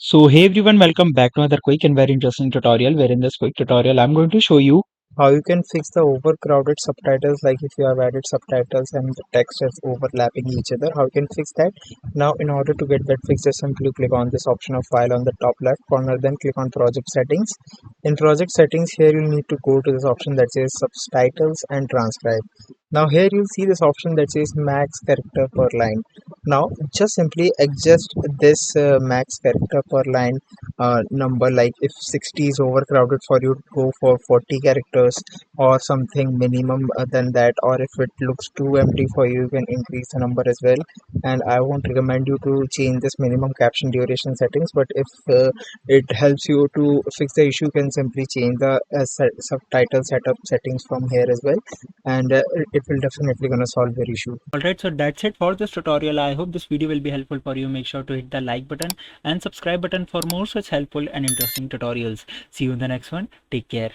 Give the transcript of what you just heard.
So hey everyone, welcome back to another quick and very interesting tutorial where in this quick tutorial I'm going to show you how you can fix the overcrowded subtitles, like if you have added subtitles and the text is overlapping each other, how you can fix that. Now in order to get that fixed, just simply click on this option of file on the top left corner, then click on project settings. In project settings, here you'll need to go to this option that says subtitles and transcribe. Now here you'll see this option that says max character per line. Now just simply adjust this max character per line number, like if 60 is overcrowded for you, go for 40 characters or something minimum than that, or if it looks too empty for you, you can increase the number as well. And I won't recommend you to change this minimum caption duration settings, but if it helps you to fix the issue, you can simply change the subtitle setup settings from here as well, and it will definitely gonna solve your issue. Alright, so that's it for this tutorial. I hope this video will be helpful for you. Make sure to hit the like button and subscribe button for more such helpful and interesting tutorials. See you in the next one. Take care.